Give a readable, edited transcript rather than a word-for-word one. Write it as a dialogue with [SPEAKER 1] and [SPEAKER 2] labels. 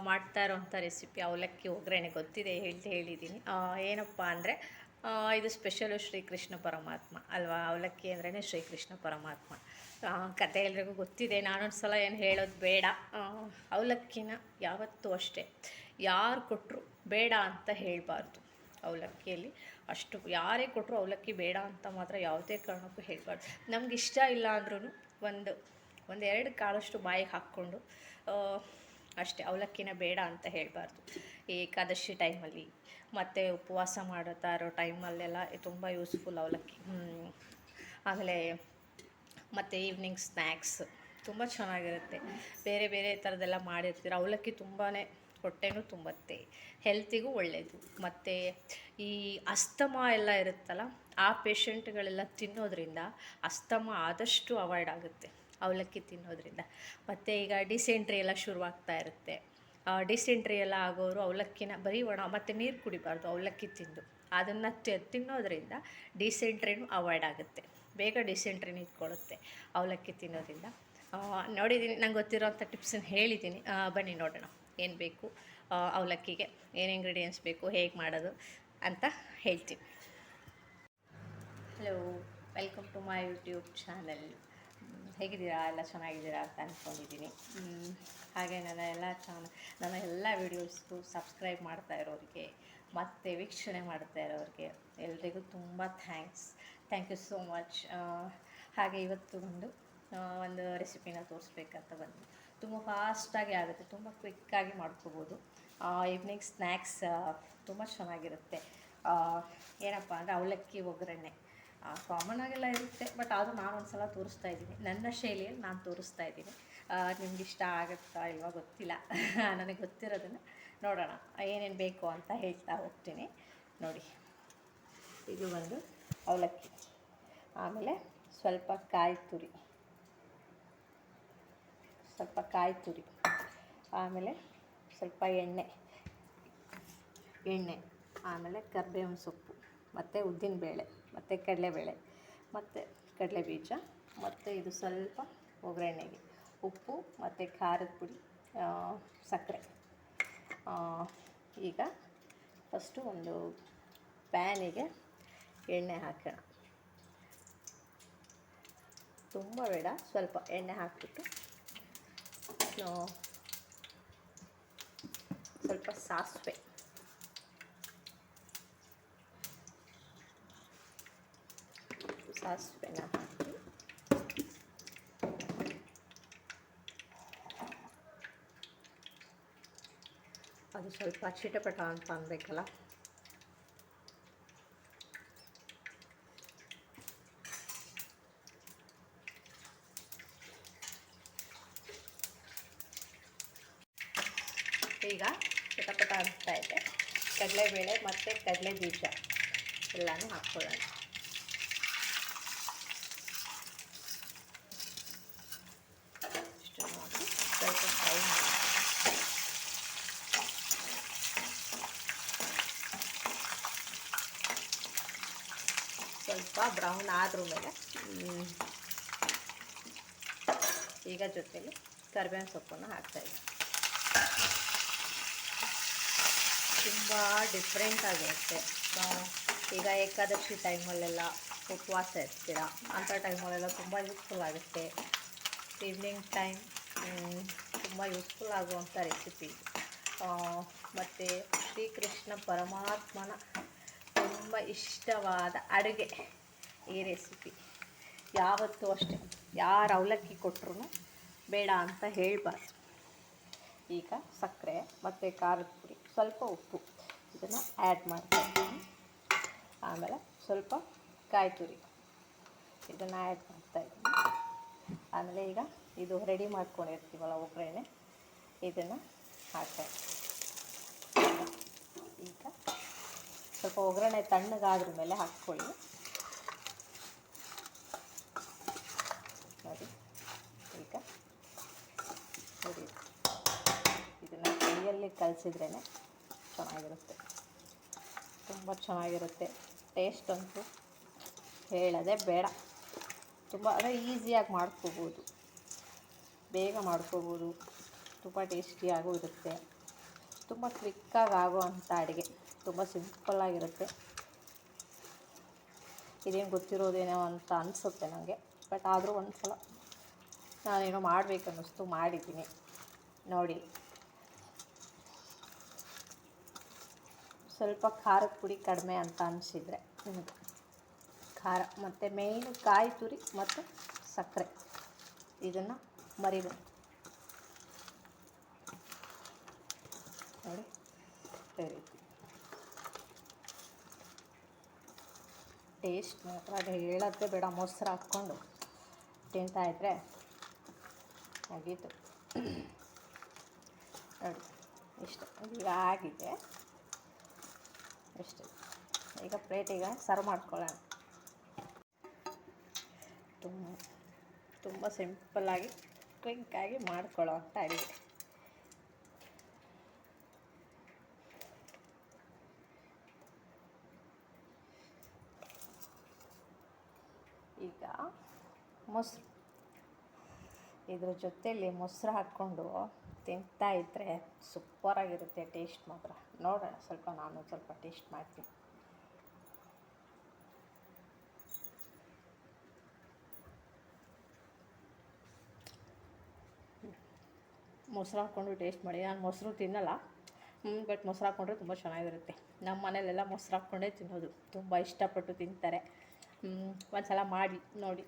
[SPEAKER 1] ಮಾಡ್ತಾ ಇರೋವಂಥ ರೆಸಿಪಿ ಅವಲಕ್ಕಿ ಒಗ್ಗರಣೆ ಗೊತ್ತಿದೆ ಹೇಳಿದ್ದೀನಿ. ಏನಪ್ಪ ಅಂದರೆ ಇದು ಸ್ಪೆಷಲು ಶ್ರೀಕೃಷ್ಣ ಪರಮಾತ್ಮ ಅಲ್ವಾ. ಅವಲಕ್ಕಿ ಅಂದ್ರೇ ಶ್ರೀಕೃಷ್ಣ ಪರಮಾತ್ಮ ಕತೆ ಎಲ್ರಿಗೂ ಗೊತ್ತಿದೆ. ನಾನೊಂದು ಸಲ ಏನು ಹೇಳೋದು ಬೇಡ. ಅವಲಕ್ಕಿನ ಯಾವತ್ತೂ ಅಷ್ಟೇ ಯಾರು ಕೊಟ್ಟರು ಬೇಡ ಅಂತ ಹೇಳಬಾರ್ದು. ಅವಲಕ್ಕಿಯಲ್ಲಿ ಅಷ್ಟು ಯಾರೇ ಕೊಟ್ಟರು ಅವಲಕ್ಕಿ ಬೇಡ ಅಂತ ಮಾತ್ರ ಯಾವುದೇ ಕಾರಣಕ್ಕೂ ಹೇಳಬಾರ್ದು. ನಮ್ಗೆ ಇಷ್ಟ ಇಲ್ಲ ಅಂದ್ರೂ ಒಂದೆರಡು ಕಾಳಷ್ಟು ಬಾಯಿಗೆ ಹಾಕ್ಕೊಂಡು ಅಷ್ಟೇ ಅವಲಕ್ಕಿನ ಬೇಡ ಅಂತ ಹೇಳಬಾರ್ದು. ಏಕಾದಶಿ ಟೈಮಲ್ಲಿ ಮತ್ತು ಉಪವಾಸ ಮಾಡುತ್ತಾ ಇರೋ ಟೈಮಲ್ಲೆಲ್ಲ ತುಂಬ ಯೂಸ್ಫುಲ್ ಅವಲಕ್ಕಿ. ಆಮೇಲೆ ಮತ್ತು ಈವ್ನಿಂಗ್ ಸ್ನ್ಯಾಕ್ಸ್ ತುಂಬ ಚೆನ್ನಾಗಿರುತ್ತೆ. ಬೇರೆ ಬೇರೆ ಥರದ್ದೆಲ್ಲ ಮಾಡಿರ್ತೀರ. ಅವಲಕ್ಕಿ ತುಂಬಾ ಹೊಟ್ಟೆನೂ ತುಂಬುತ್ತೆ, ಹೆಲ್ತಿಗೂ ಒಳ್ಳೆಯದು. ಮತ್ತು ಈ ಅಸ್ತಮ ಎಲ್ಲ ಇರುತ್ತಲ್ಲ, ಆ ಪೇಷಂಟ್ಗಳೆಲ್ಲ ತಿನ್ನೋದ್ರಿಂದ ಅಸ್ತಮ ಆದಷ್ಟು ಅವಾಯ್ಡ್ ಆಗುತ್ತೆ ಅವಲಕ್ಕಿ ತಿನ್ನೋದ್ರಿಂದ. ಮತ್ತು ಈಗ ಡಿಸೆಂಟ್ರಿ ಎಲ್ಲ ಶುರುವಾಗ್ತಾ ಇರುತ್ತೆ. ಡಿಸೆಂಟ್ರಿ ಎಲ್ಲ ಆಗೋರು ಅವಲಕ್ಕಿನ ಬರೀ ಮತ್ತು ನೀರು ಕುಡಿಬಾರ್ದು ಅವಲಕ್ಕಿ ತಿಂದು. ಅದನ್ನು ತಿನ್ನೋದ್ರಿಂದ ಡಿಸೆಂಟ್ರಿನೂ ಅವಾಯ್ಡ್ ಆಗುತ್ತೆ, ಬೇಗ ಡಿಸೆಂಟ್ರಿ ನಿಂತ್ಕೊಳ್ಳುತ್ತೆ ಅವಲಕ್ಕಿ ತಿನ್ನೋದ್ರಿಂದ. ನೋಡಿದ್ದೀನಿ, ನಂಗೆ ಗೊತ್ತಿರೋಂಥ ಟಿಪ್ಸನ್ನು ಹೇಳಿದ್ದೀನಿ. ಬನ್ನಿ ನೋಡೋಣ ಏನು ಬೇಕು ಅವಲಕ್ಕಿಗೆ, ಏನು ಇಂಗ್ರೀಡಿಯೆಂಟ್ಸ್ ಬೇಕು, ಹೇಗೆ ಮಾಡೋದು ಅಂತ ಹೇಳ್ತೀನಿ. Hello, welcome to my YouTube channel. ಹೇಗಿದ್ದೀರಾ? ಎಲ್ಲ ಚೆನ್ನಾಗಿದ್ದೀರಾ ಅಂತ ಅಂದ್ಕೊಂಡಿದ್ದೀನಿ. ಹಾಗೆ ನನ್ನ ಎಲ್ಲ ವೀಡಿಯೋಸ್ಗೂ ಸಬ್ಸ್ಕ್ರೈಬ್ ಮಾಡ್ತಾ ಇರೋರಿಗೆ ಮತ್ತು ವೀಕ್ಷಣೆ ಮಾಡ್ತಾ ಇರೋರಿಗೆ ಎಲ್ರಿಗೂ ತುಂಬ ಥ್ಯಾಂಕ್ ಯು ಸೋ ಮಚ್. ಹಾಗೆ ಇವತ್ತು ಒಂದು ರೆಸಿಪಿನ ತೋರಿಸ್ಬೇಕಂತ ಬಂದು. ತುಂಬ ಫಾಸ್ಟಾಗಿ ಆಗುತ್ತೆ, ತುಂಬ ಕ್ವಿಕ್ಕಾಗಿ ಮಾಡ್ಕೋಬೋದು. ಈವ್ನಿಂಗ್ ಸ್ನ್ಯಾಕ್ಸ್ ತುಂಬ ಚೆನ್ನಾಗಿರುತ್ತೆ. ಏನಪ್ಪ ಅಂದರೆ ಅವಲಕ್ಕಿ ಒಗ್ಗರಣೆ ಕಾಮನ್ ಆಗೆಲ್ಲ ಇರುತ್ತೆ, ಬಟ್ ಆದರೂ ನಾನು ಒಂದು ಸಲ ತೋರಿಸ್ತಾ ಇದ್ದೀನಿ, ನನ್ನ ಶೈಲಿಯಲ್ಲಿ ನಾನು ತೋರಿಸ್ತಾ ಇದ್ದೀನಿ. ನಿಮ್ಗೆ ಇಷ್ಟ ಆಗುತ್ತಾ ಇಲ್ವಾ ಗೊತ್ತಿಲ್ಲ. ನನಗೆ ಗೊತ್ತಿರೋದನ್ನು ನೋಡೋಣ, ಏನೇನು ಬೇಕು ಅಂತ ಹೇಳ್ತಾ ಹೋಗ್ತೀನಿ. ನೋಡಿ, ಇದು ಒಂದು ಅವಲಕ್ಕಿ, ಆಮೇಲೆ ಸ್ವಲ್ಪ ಕಾಯಿ ತುರಿ, ಆಮೇಲೆ ಸ್ವಲ್ಪ ಎಣ್ಣೆ, ಆಮೇಲೆ ಕರಿಬೇವಿನ ಸೊಪ್ಪು, ಮತ್ತು ಉದ್ದಿನಬೇಳೆ, ಮತ್ತು ಕಡಲೆಬೇಳೆ, ಮತ್ತು ಕಡಲೆಬೀಜ, ಮತ್ತು ಇದು ಸ್ವಲ್ಪ ಒಗ್ಗರಣೆಗೆ ಉಪ್ಪು ಮತ್ತು ಖಾರದ ಪುಡಿ, ಸಕ್ಕರೆ. ಈಗ ಫಸ್ಟು ಒಂದು ಪ್ಯಾನಿಗೆ ಎಣ್ಣೆ ಹಾಕೋಣ. ತುಂಬ ಬೇಡ, ಸ್ವಲ್ಪ ಎಣ್ಣೆ ಹಾಕಿಬಿಟ್ಟು ಸ್ವಲ್ಪ ಸಾಸಿವೆನ ಹಾಕಿ ಅದು ಸ್ವಲ್ಪ ಚಿಟಪಟ ಅಂತ ಅನ್ಬೇಕಲ್ಲ. ಈಗ ಚಿಟಪಟ ಆಗ್ತಾ ಇದೆ. ಕಡಲೆಬೇಳೆ ಮತ್ತು ಕಡಲೆ ಬೀಜ ಎಲ್ಲನೂ ಹಾಕ್ಕೊಳ್ಳೋಣ. ಇಷ್ಟು ಹಾಕಿ ಸ್ವಲ್ಪ ಫ್ರೈ ಮಾಡಿ. ಸ್ವಲ್ಪ ಬ್ರೌನ್ ಆದ್ರ ಮೇಲೆ ಈಗ ಜೊತೆಲಿ ಕರಿಬೇವಿನ ಸೊಪ್ಪನ್ನು ಹಾಕ್ತಾಯಿದ್ದೀನಿ. ತುಂಬ ಡಿಫ್ರೆಂಟ್ ಆಗಿರುತ್ತೆ. ಈಗ ಏಕಾದಶಿ ಟೈಮಲ್ಲೆಲ್ಲ ಉಪವಾಸ ಇರ್ತೀರ, ಅಂಥ ಟೈಮಲ್ಲೆಲ್ಲ ತುಂಬ ಯೂಸ್ಫುಲ್ ಆಗುತ್ತೆ. ಈವ್ನಿಂಗ್ ಟೈಮ್ ತುಂಬ ಯೂಸ್ಫುಲ್ ಆಗುವಂಥ ರೆಸಿಪಿ. ಮತ್ತು ಶ್ರೀಕೃಷ್ಣ ಪರಮಾತ್ಮನ ತುಂಬ ಇಷ್ಟವಾದ ಅಡುಗೆ ಈ ರೆಸಿಪಿ. ಯಾವತ್ತೂ ಅಷ್ಟೇ ಯಾರು ಅವಲಕ್ಕಿ ಕೊಟ್ಟರು ಬೇಡ ಅಂತ ಹೇಳಬಾರ್ದು. ಈಗ ಸಕ್ಕರೆ ಮತ್ತು ಖಾರದ ಪುಡಿ, ಸ್ವಲ್ಪ ಉಪ್ಪು ಇದನ್ನು ಆ್ಯಡ್ ಮಾಡ್ತಾಯಿದ್ದೀನಿ. ಆಮೇಲೆ ಸ್ವಲ್ಪ ಕಾಯಿ ತುರಿ ಇದನ್ನು ಆ್ಯಡ್ ಮಾಡ್ತಾಯಿದ್ದೀನಿ. ಆಮೇಲೆ ಈಗ ಇದು ರೆಡಿ ಮಾಡ್ಕೊಂಡಿರ್ತೀವಲ್ಲ ಒಗ್ಗರಣೆ, ಇದನ್ನು ಹಾಕ್ತಾಯಿದ್ದೀನಿ. ಈಗ ಸ್ವಲ್ಪ ಒಗ್ಗರಣೆ ತಣ್ಣಗಾದ್ರ ಮೇಲೆ ಹಾಕ್ಕೊಳ್ಳಿ. ನೋಡಿ, ಈಗ ನೋಡಿ, ಇದನ್ನು ಕೈಯಲ್ಲಿ ಕಲಸಿದ್ರೇ ಚೆನ್ನಾಗಿರುತ್ತೆ, ತುಂಬ ಚೆನ್ನಾಗಿರುತ್ತೆ. ಟೇಸ್ಟ್ ಅಂತೂ ಹೇಳೋದೇ ಬೇಡ. ತುಂಬ ಈಸಿಯಾಗಿ ಮಾಡ್ಕೋಬೋದು, ಬೇಗ ಮಾಡ್ಕೋಬೋದು. ತುಂಬ ಟೇಸ್ಟಿಯಾಗೂ ಇರುತ್ತೆ. ತುಂಬ ಕ್ವಿಕ್ಕಾಗಿ ಆಗುವಂಥ ಅಡುಗೆ, ತುಂಬ ಸಿಂಪಲ್ಲಾಗಿರುತ್ತೆ. ಇದೇನು ಗೊತ್ತಿರೋದೇನೋ ಅಂತ ಅನಿಸುತ್ತೆ ನನಗೆ, ಬಟ್ ಆದರೂ ಒಂದು ಸಲ ನಾನೇನೋ ಮಾಡಬೇಕನ್ನಿಸ್ತು, ಮಾಡಿದ್ದೀನಿ ನೋಡಿ. ಸ್ವಲ್ಪ ಖಾರದ ಪುಡಿ ಕಡಿಮೆ ಅಂತ ಅನಿಸಿದರೆ ನಿಮಗೆ ಖಾರ ಮತ್ತು ಮೇಯ್ನು ಕಾಯಿ ತುರಿ ಮತ್ತು ಸಕ್ಕರೆ ಇದನ್ನು ಮರಿಬೇಕು ನೋಡಿ. ಈ ರೀತಿ ಟೇಸ್ಟ್ ಮಾತ್ರ ಅದು ಹೇಳೋದೇ ಬೇಡ. ಮೊಸರು ಹಾಕ್ಕೊಂಡು ತಿಂತಾಯಿದ್ರೆ ಮುಗೀತು ನೋಡಿ. ಇಷ್ಟು ಈಗ ಆಗಿದೆ, ಇಷ್ಟು. ಈಗ ಪ್ಲೇಟಿಗೆ ಸರ್ವ್ ಮಾಡ್ಕೊಳ್ಳೋಣ. ತುಂಬ ಸಿಂಪಲ್ಲಾಗಿ ಕ್ವಿಕ್ಕಾಗಿ ಮಾಡ್ಕೊಳ್ಳೋ ಅಂಥ ಅಡುಗೆ. ಈಗ ಮೊಸರು, ಇದ್ರ ಜೊತೆಯಲ್ಲಿ ಮೊಸರು ಹಾಕ್ಕೊಂಡು ತಿಂತಾಯಿದ್ರೆ ಸೂಪರಾಗಿರುತ್ತೆ ಟೇಸ್ಟ್ ಮಾತ್ರ. ನೋಡೋಣ, ನಾನು ಸ್ವಲ್ಪ ಟೇಸ್ಟ್ ಮಾಡ್ತೀನಿ. ಮೊಸರು ಹಾಕ್ಕೊಂಡು ಟೇಸ್ಟ್ ಮಾಡಿ. ನಾನು ಮೊಸರು ತಿನ್ನಲ್ಲ, ಬಟ್ ಮೊಸರು ಹಾಕ್ಕೊಂಡ್ರೆ ತುಂಬ ಚೆನ್ನಾಗಿರುತ್ತೆ. ನಮ್ಮ ಮನೇಲೆಲ್ಲ ಮೊಸರು ಹಾಕ್ಕೊಂಡೇ ತಿನ್ನೋದು, ತುಂಬ ಇಷ್ಟಪಟ್ಟು ತಿಂತಾರೆ. ಒಂದು ಸಲ ಮಾಡಿ ನೋಡಿ.